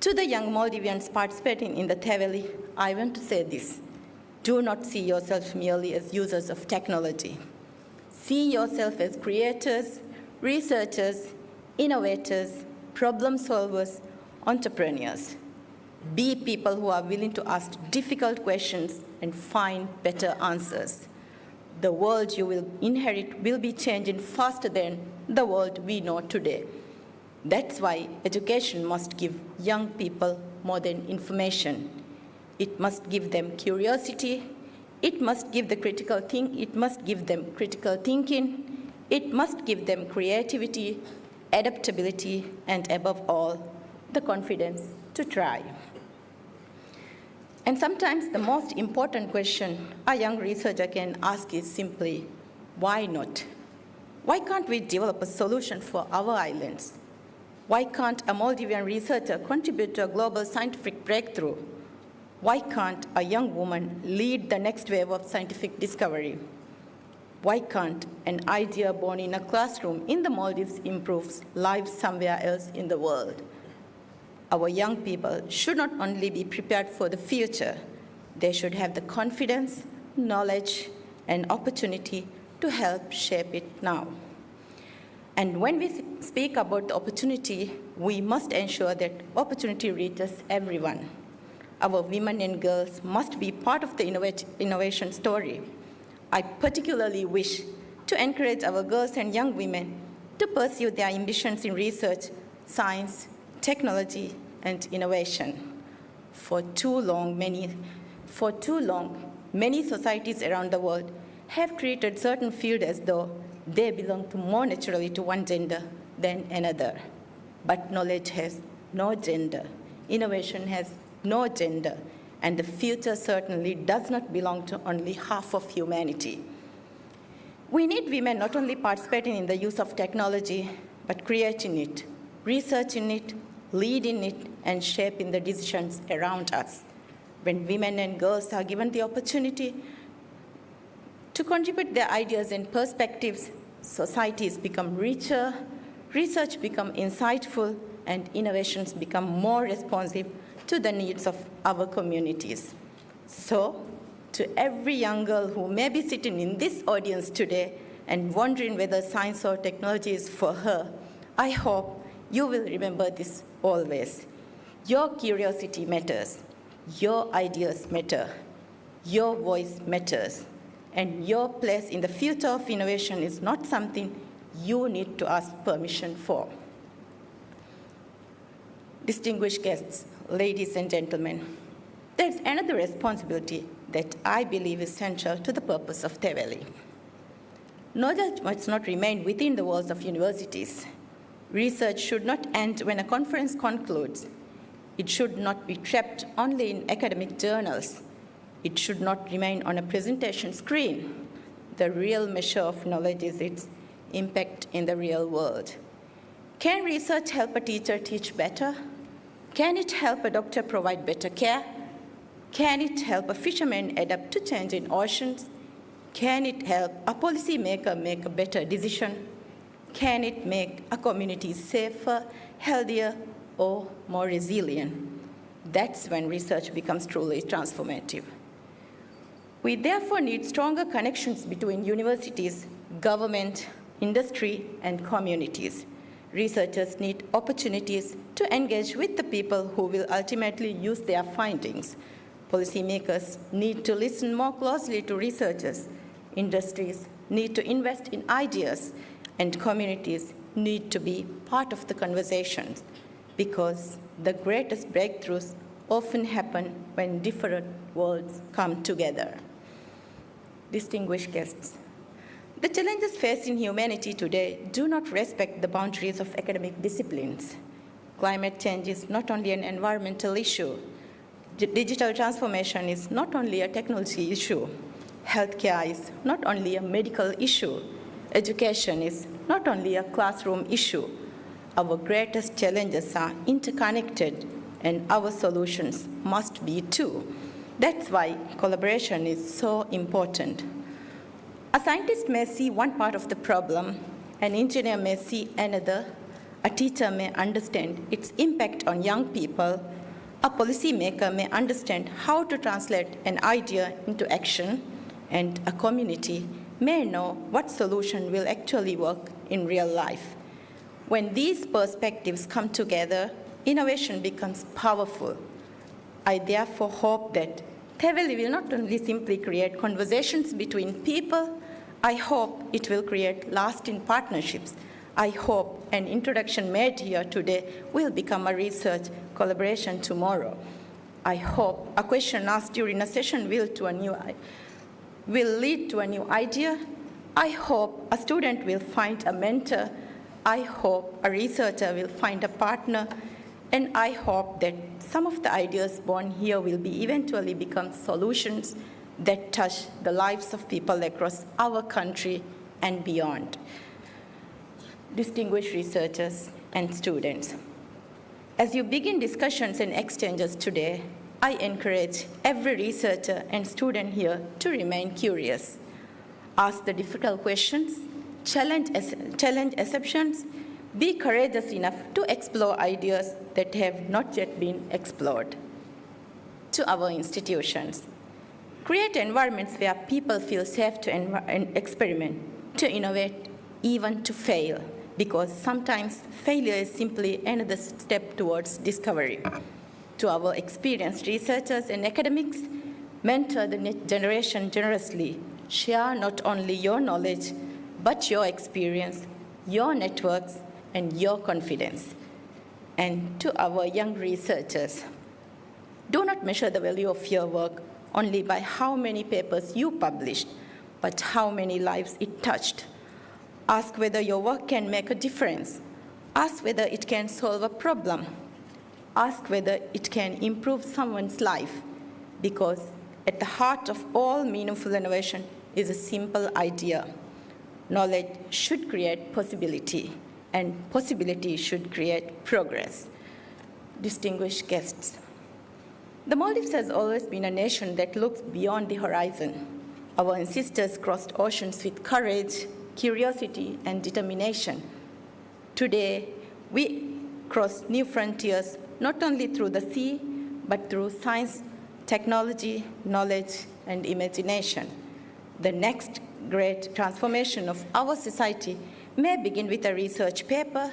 To the young Maldivians participating in the Teveli, I want to say this: do not see yourself merely as users of technology. See yourself as creators, researchers, innovators, problem solvers, entrepreneurs. Be people who are willing to ask difficult questions and find better answers. The world you will inherit will be changing faster than the world we know today. That's why education must give young people more than information. It must give them curiosity. It must give them critical thinking. It must give them creativity, adaptability, and above all, the confidence to try. And sometimes the most important question a young researcher can ask is simply, why not? Why can't we develop a solution for our islands? Why can't a Maldivian researcher contribute to a global scientific breakthrough? Why can't a young woman lead the next wave of scientific discovery? Why can't an idea born in a classroom in the Maldives improve lives somewhere else in the world? Our young people should not only be prepared for the future, they should have the confidence, knowledge, and opportunity to help shape it now. And when we speak about the opportunity, we must ensure that opportunity reaches everyone. Our women and girls must be part of the innovation story. I particularly wish to encourage our girls and young women to pursue their ambitions in research, science, technology, and innovation. For too long, many societies around the world have treated certain fields as though they belong to more naturally to one gender than another. But knowledge has no gender, innovation has no gender, and the future certainly does not belong to only half of humanity. We need women not only participating in the use of technology, but creating it, researching it, leading it, and shaping the decisions around us. When women and girls are given the opportunity to contribute their ideas and perspectives, societies become richer, research becomes insightful, and innovations become more responsive to the needs of our communities. So, to every young girl who may be sitting in this audience today and wondering whether science or technology is for her, I hope you will remember this always. Your curiosity matters. Your ideas matter. Your voice matters. And your place in the future of innovation is not something you need to ask permission for. Distinguished guests, ladies and gentlemen, there's another responsibility that I believe is central to the purpose of TEVELI. Knowledge must not remain within the walls of universities. Research should not end when a conference concludes. It should not be trapped only in academic journals. It should not remain on a presentation screen. The real measure of knowledge is its impact in the real world. Can research help a teacher teach better? Can it help a doctor provide better care? Can it help a fisherman adapt to change in oceans? Can it help a policymaker make a better decision? Can it make a community safer, healthier, or more resilient? That's when research becomes truly transformative. We therefore need stronger connections between universities, government, industry, and communities. Researchers need opportunities to engage with the people who will ultimately use their findings. Policymakers need to listen more closely to researchers. Industries need to invest in ideas, and communities need to be part of the conversations, because the greatest breakthroughs often happen when different worlds come together. Distinguished guests, the challenges facing humanity today do not respect the boundaries of academic disciplines. Climate change is not only an environmental issue. Digital transformation is not only a technology issue. Healthcare is not only a medical issue. Education is not only a classroom issue. Our greatest challenges are interconnected, and our solutions must be too. That's why collaboration is so important. A scientist may see one part of the problem, an engineer may see another, a teacher may understand its impact on young people, a policymaker may understand how to translate an idea into action, and a community may know what solution will actually work in real life. When these perspectives come together, innovation becomes powerful. I therefore hope that TEVELI will not only simply create conversations between people, I hope it will create lasting partnerships. I hope an introduction made here today will become a research collaboration tomorrow. I hope a question asked during a session will lead to a new idea. I hope a student will find a mentor. I hope a researcher will find a partner. And I hope that some of the ideas born here will eventually become solutions that touch the lives of people across our country and beyond. Distinguished researchers and students, as you begin discussions and exchanges today, I encourage every researcher and student here to remain curious. Ask the difficult questions, challenge assumptions, be courageous enough to explore ideas that have not yet been explored. To our institutions, create environments where people feel safe to experiment, to innovate, even to fail, because sometimes failure is simply another step towards discovery. To our experienced researchers and academics, mentor the next generation generously. Share not only your knowledge, but your experience, your networks, and your confidence. And to our young researchers, do not measure the value of your work only by how many papers you published, but how many lives it touched. Ask whether your work can make a difference. Ask whether it can solve a problem. Ask whether it can improve someone's life, because at the heart of all meaningful innovation is a simple idea. Knowledge should create possibility, and possibility should create progress. Distinguished guests, the Maldives has always been a nation that looks beyond the horizon. Our ancestors crossed oceans with courage, curiosity, and determination. Today, we cross new frontiers not only through the sea, but through science, technology, knowledge, and imagination. The next great transformation of our society may begin with a research paper,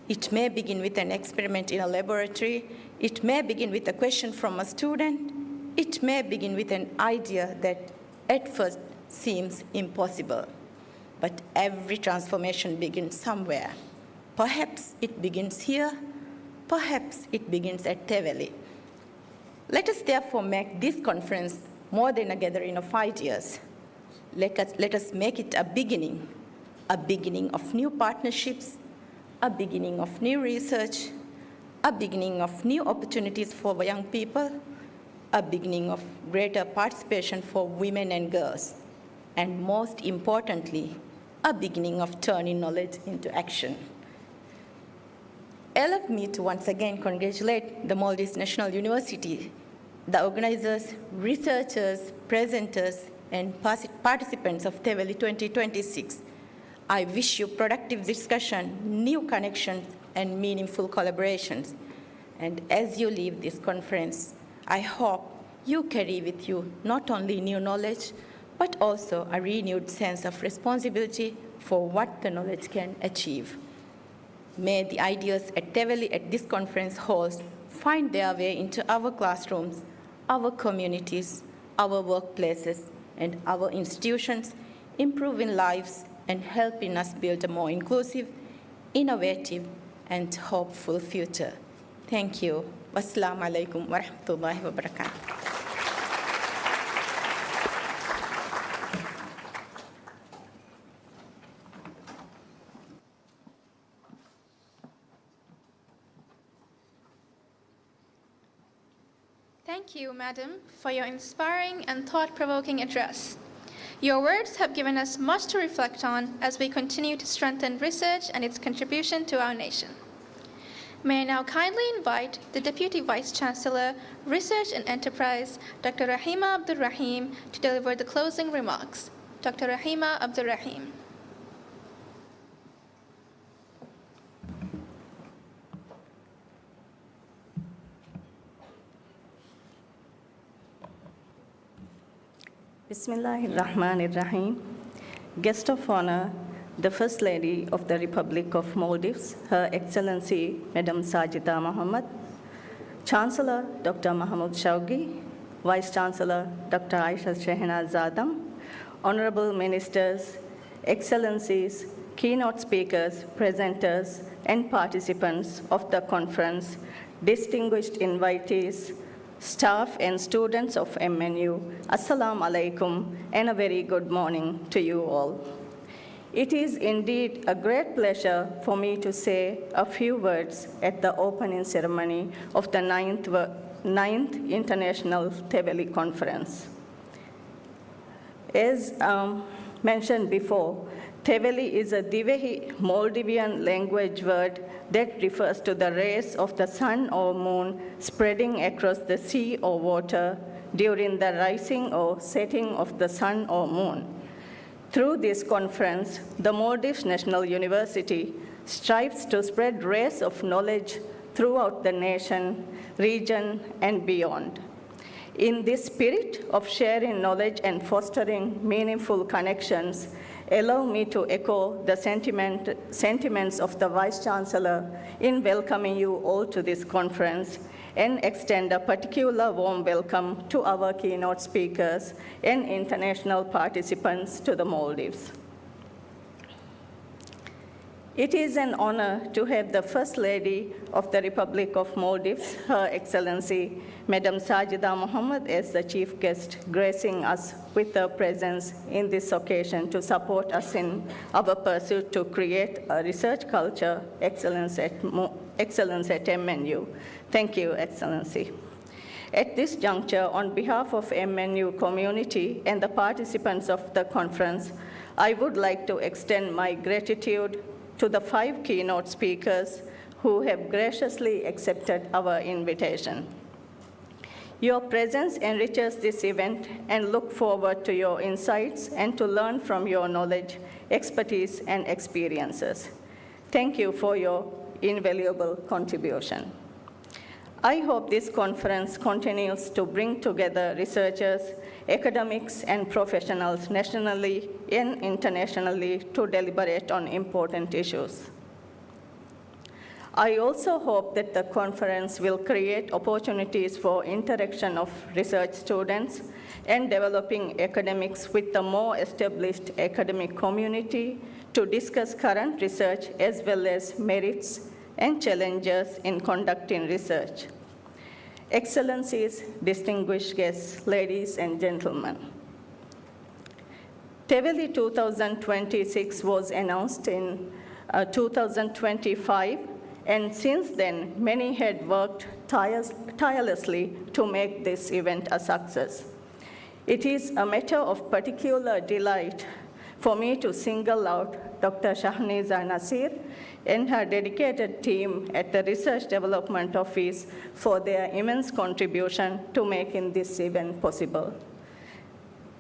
it may begin with an experiment in a laboratory, It may begin with a question from a student. It may begin with an idea that at first seems impossible. But every transformation begins somewhere. Perhaps it begins here. Perhaps it begins at Teveli. Let us therefore make this conference more than a gathering of ideas. Let us make it a beginning of new partnerships, a beginning of new research, a beginning of new opportunities for young people, a beginning of greater participation for women and girls, and most importantly, a beginning of turning knowledge into action. Allow me to once again congratulate the Maldives National University, the organizers, researchers, presenters, and participants of Teveli 2026. I wish you productive discussion, new connections, and meaningful collaborations. And as you leave this conference, I hope you carry with you not only new knowledge, but also a renewed sense of responsibility for what the knowledge can achieve. May the ideas at Teveli at this conference halls find their way into our classrooms, our communities, our workplaces, and our institutions, improving lives and helping us build a more inclusive, innovative, and hopeful future. Thank you. Wassalamu alaikum wa rahmatullahi wa barakatuh. Thank you, Madam, for your inspiring and thought-provoking address. Your words have given us much to reflect on as we continue to strengthen research and its contribution to our nation. May I now kindly invite the Deputy Vice-Chancellor, Research and Enterprise, Dr. Rahima Abdul Rahim, to deliver the closing remarks. Dr. Rahima Abdul Rahim. Bismillahirrahmanirrahim. Guest of honor, the First Lady of the Republic of Maldives, Her Excellency Madam Sajida Mohammed, Chancellor Dr. Mahmoud Shaugi, Vice Chancellor Dr. Aisha Shehnaz Zadam, Honorable Ministers, Excellencies, keynote speakers, presenters, and participants of the conference, distinguished invitees, staff and students of MNU, Assalamu alaikum, and a very good morning to you all. It is indeed a great pleasure for me to say a few words at the opening ceremony of the 9th International Teveli Conference. As mentioned before, Teveli is a Divehi Maldivian language word that refers to the rays of the sun or moon spreading across the sea or water during the rising or setting of the sun or moon. Through this conference, the Maldives National University strives to spread rays of knowledge throughout the nation, region, and beyond. In this spirit of sharing knowledge and fostering meaningful connections, allow me to echo the sentiments of the Vice-Chancellor in welcoming you all to this conference and extend a particular warm welcome to our keynote speakers and international participants to the Maldives. It is an honor to have the First Lady of the Republic of Maldives, Her Excellency Madam Sajida Mohammed, as the chief guest, gracing us with her presence in this occasion to support us in our pursuit to create a research culture excellence at MNU. Thank you, Excellency. At this juncture, on behalf of MNU community and the participants of the conference, I would like to extend my gratitude to the 5 keynote speakers who have graciously accepted our invitation. Your presence enriches this event and look forward to your insights and to learn from your knowledge, expertise, and experiences. Thank you for your invaluable contribution. I hope this conference continues to bring together researchers, academics, and professionals nationally and internationally to deliberate on important issues. I also hope that the conference will create opportunities for interaction of research students and developing academics with the more established academic community to discuss current research as well as merits and challenges in conducting research. Excellencies, distinguished guests, ladies and gentlemen. TEVELI 2026 was announced in 2025, and since then, many had worked tirelessly to make this event a success. It is a matter of particular delight for me to single out Dr. Shahniza Nasir and her dedicated team at the Research Development Office for their immense contribution to making this event possible.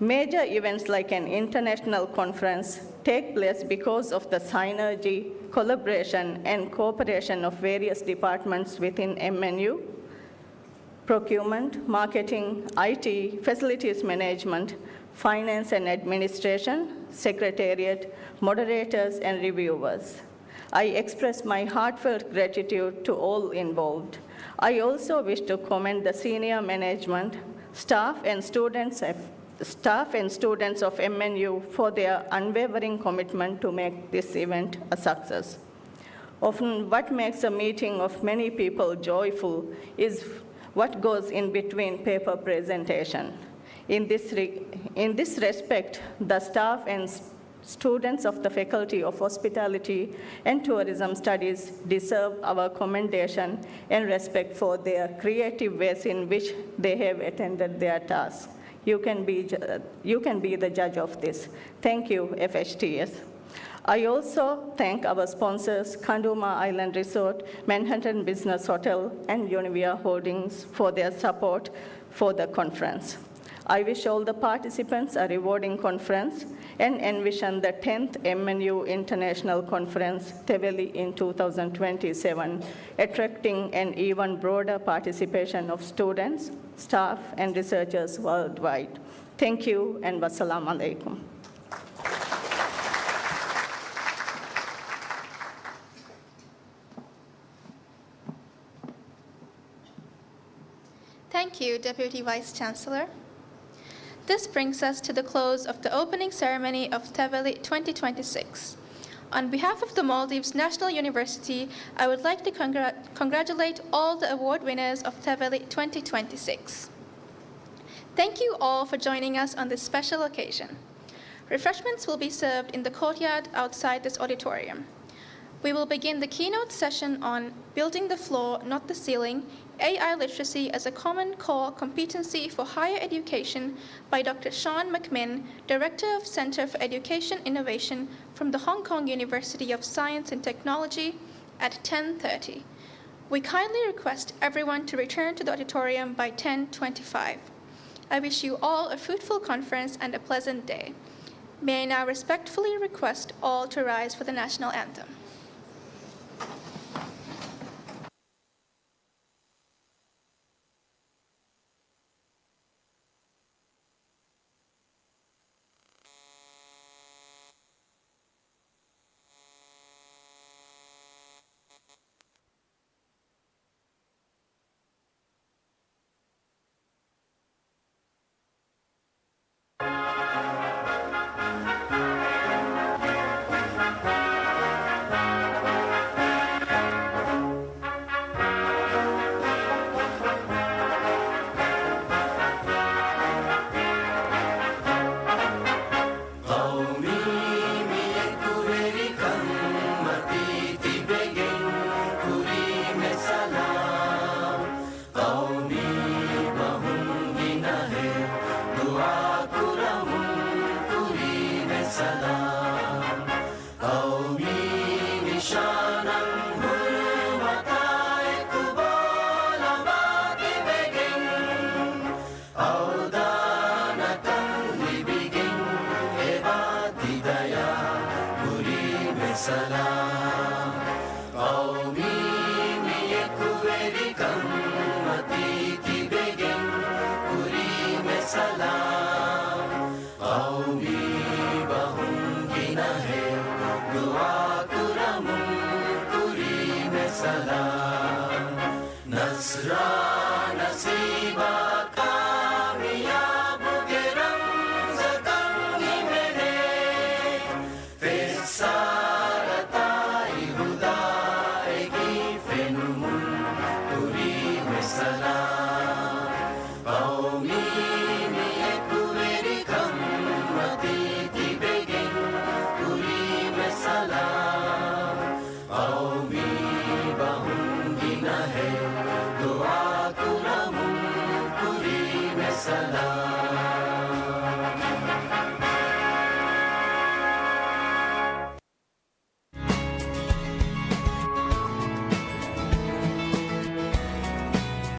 Major events like an international conference take place because of the synergy, collaboration, and cooperation of various departments within MNU: procurement, marketing, IT, facilities management, finance and administration, secretariat, moderators, and reviewers. I express my heartfelt gratitude to all involved. I also wish to commend the senior management, staff and students of MNU for their unwavering commitment to make this event a success. Often, what makes a meeting of many people joyful is what goes in between paper presentation. In this respect, the staff and students of the Faculty of Hospitality and Tourism Studies deserve our commendation and respect for their creative ways in which they have attended their tasks. You can be the judge of this. Thank you, FHTS. I also thank our sponsors, Kanduma Island Resort, Manhattan Business Hotel, and Univia Holdings for their support for the conference. I wish all the participants a rewarding conference and envision the 10th MNU International Conference, TEVELI, in 2027, attracting an even broader participation of students, staff, and researchers worldwide. Thank you, and wassalamu alaikum. Thank you, Deputy Vice-Chancellor. This brings us to the close of the opening ceremony of TEVELI 2026. On behalf of the Maldives National University, I would like to congratulate all the award winners of TEVELI 2026. Thank you all for joining us on this special occasion. Refreshments will be served in the courtyard outside this auditorium. We will begin the keynote session on Building the Floor, Not the Ceiling, AI Literacy as a Common Core Competency for Higher Education by Dr. Sean McMinn, Director of Center for Education Innovation from the Hong Kong University of Science and Technology at 10:30. We kindly request everyone to return to the auditorium by 10:25. I wish you all a fruitful conference and a pleasant day. May I now respectfully request all to rise for the national anthem. salam.